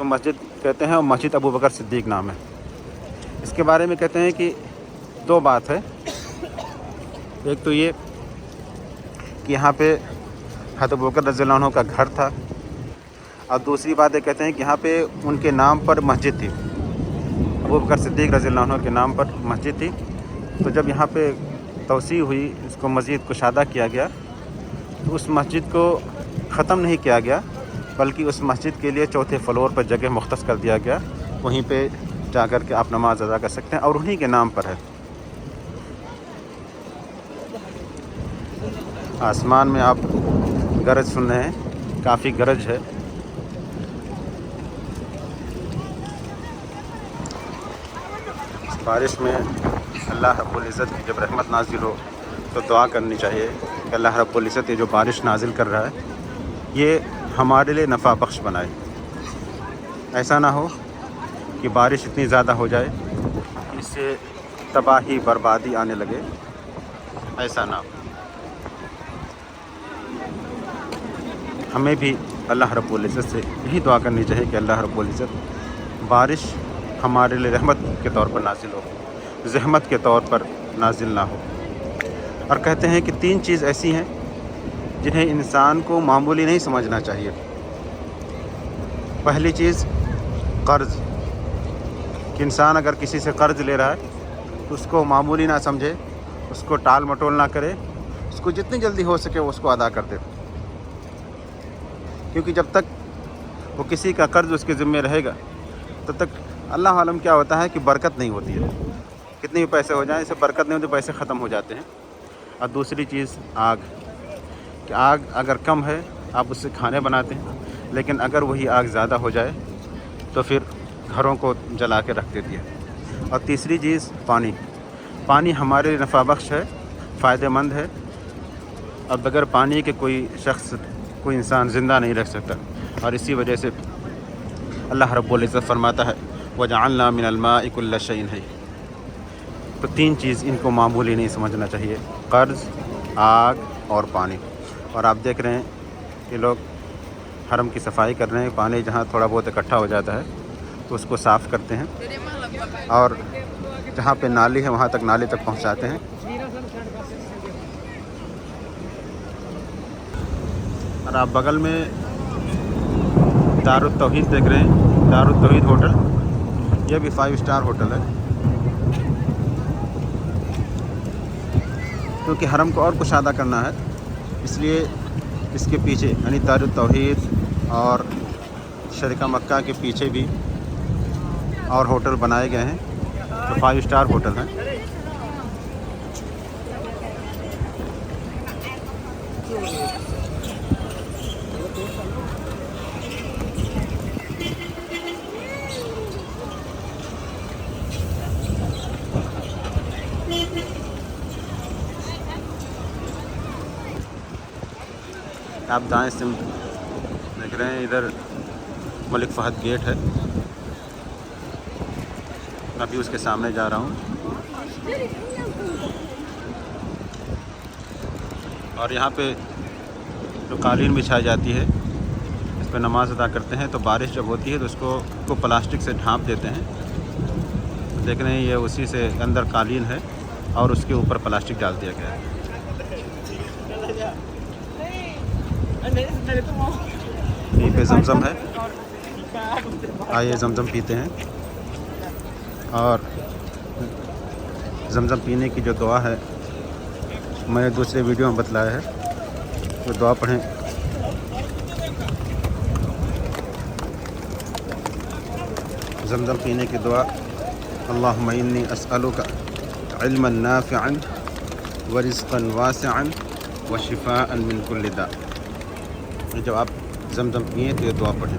इसको मस्जिद कहते हैं और मस्जिद अबू बकर सिद्दीक नाम है। इसके बारे में कहते हैं कि दो बात है। एक तो ये कि यहाँ पे हज़रत अबू बकर रज़ियल्लाहु अन्हु का घर था, और दूसरी बात ये कहते हैं कि यहाँ पे उनके नाम पर मस्जिद थी, अबू बकर सिद्दीक रज़ियल्लाहु अन्हु के नाम पर मस्जिद थी। तो जब यहाँ पे तोसी हुई, इसको मस्जिद कुशादा किया गया, तो उस मस्जिद को ख़त्म नहीं किया गया, बल्कि उस मस्जिद के लिए चौथे फ्लोर पर जगह मुख्तस कर दिया गया। वहीं पे जाकर के आप नमाज अदा कर सकते हैं और उन्हीं के नाम पर है। आसमान में आप गरज सुन रहे हैं, काफ़ी गरज है। बारिश में अल्लाह रब्बुल इज़्ज़त की जब रहमत नाजिल हो तो दुआ करनी चाहिए कि अल्लाह रब्बुल इज़्ज़त ये जो बारिश नाजिल कर रहा है ये हमारे लिए नफ़ा बख्श बनाए। ऐसा ना हो कि बारिश इतनी ज़्यादा हो जाए इससे तबाही बर्बादी आने लगे, ऐसा ना हो। हमें भी अल्लाह रब्बुल इज़्ज़त से यही दुआ करनी चाहिए कि अल्लाह रब्बुल इज़्ज़त बारिश हमारे लिए रहमत के तौर पर नाजिल हो, ज़हमत के तौर पर नाजिल ना हो। और कहते हैं कि तीन चीज़ ऐसी हैं जिन्हें इंसान को मामूली नहीं समझना चाहिए। पहली चीज़ कर्ज़, कि इंसान अगर किसी से कर्ज़ ले रहा है तो उसको मामूली ना समझे, उसको टाल मटोल ना करे, उसको जितनी जल्दी हो सके उसको अदा कर दे। क्योंकि जब तक वो किसी का कर्ज़ उसके ज़िम्मे रहेगा तब तक अल्लाह आलम क्या होता है कि बरकत नहीं होती है। कितने भी पैसे हो जाएं, इससे बरकत नहीं होती, पैसे ख़त्म हो जाते हैं। और दूसरी चीज़ आग, कि आग अगर कम है आप उससे खाने बनाते हैं, लेकिन अगर वही आग ज़्यादा हो जाए तो फिर घरों को जला के रख देती है। और तीसरी चीज़ पानी। पानी हमारे लिए नफ़ा बख्श है, फ़ायदेमंद है। अब बगैर पानी के कोई शख्स, कोई इंसान ज़िंदा नहीं रह सकता। और इसी वजह से अल्लाह रब्बुल इज़्ज़त फरमाता है वजअलना मिनल माइ कुल्ल शैइन है। तो तीन चीज़, इनको मामूली नहीं समझना चाहिए, कर्ज़, आग और पानी। और आप देख रहे हैं कि लोग हरम की सफाई कर रहे हैं। पानी जहाँ थोड़ा बहुत इकट्ठा हो जाता है तो उसको साफ़ करते हैं और जहाँ पे नाली है वहाँ तक, नाली तक पहुँचाते हैं। और आप बगल में दारुत तौहीद देख रहे हैं, दारुत तौहीद होटल, यह भी 5 स्टार होटल है। क्योंकि हरम को और कुशादा करना है, इसलिए इसके पीछे यानी दारुत तौहीद और शरीका मक्का के पीछे भी और होटल बनाए गए हैं, तो 5 स्टार होटल हैं। आप दाएं से देख रहे हैं, इधर मलिक फ़हद गेट है। मैं अभी उसके सामने जा रहा हूँ। और यहाँ पे जो कालीन बिछाई जाती है, इस पर नमाज अदा करते हैं। तो बारिश जब होती है तो उसको प्लास्टिक से ढाँप देते हैं। तो देख रहे हैं ये उसी से अंदर कालीन है और उसके ऊपर प्लास्टिक डाल दिया गया है। यहीं पे जमजम है, आइए जमजम पीते हैं। और जमजम पीने की जो दुआ है मैंने दूसरे वीडियो में बतलाया है, तो दुआ पढ़ें। जमजम पीने की दुआ, अल्लाहुम्मा इन्नी अस्अलुका इल्मन नाफ़िअन व रिज़्क़न वासिअन व शिफ़ाअन मिन कुल्लि दा। जब आप जमजम पिए तो ये दुआ पढ़ें।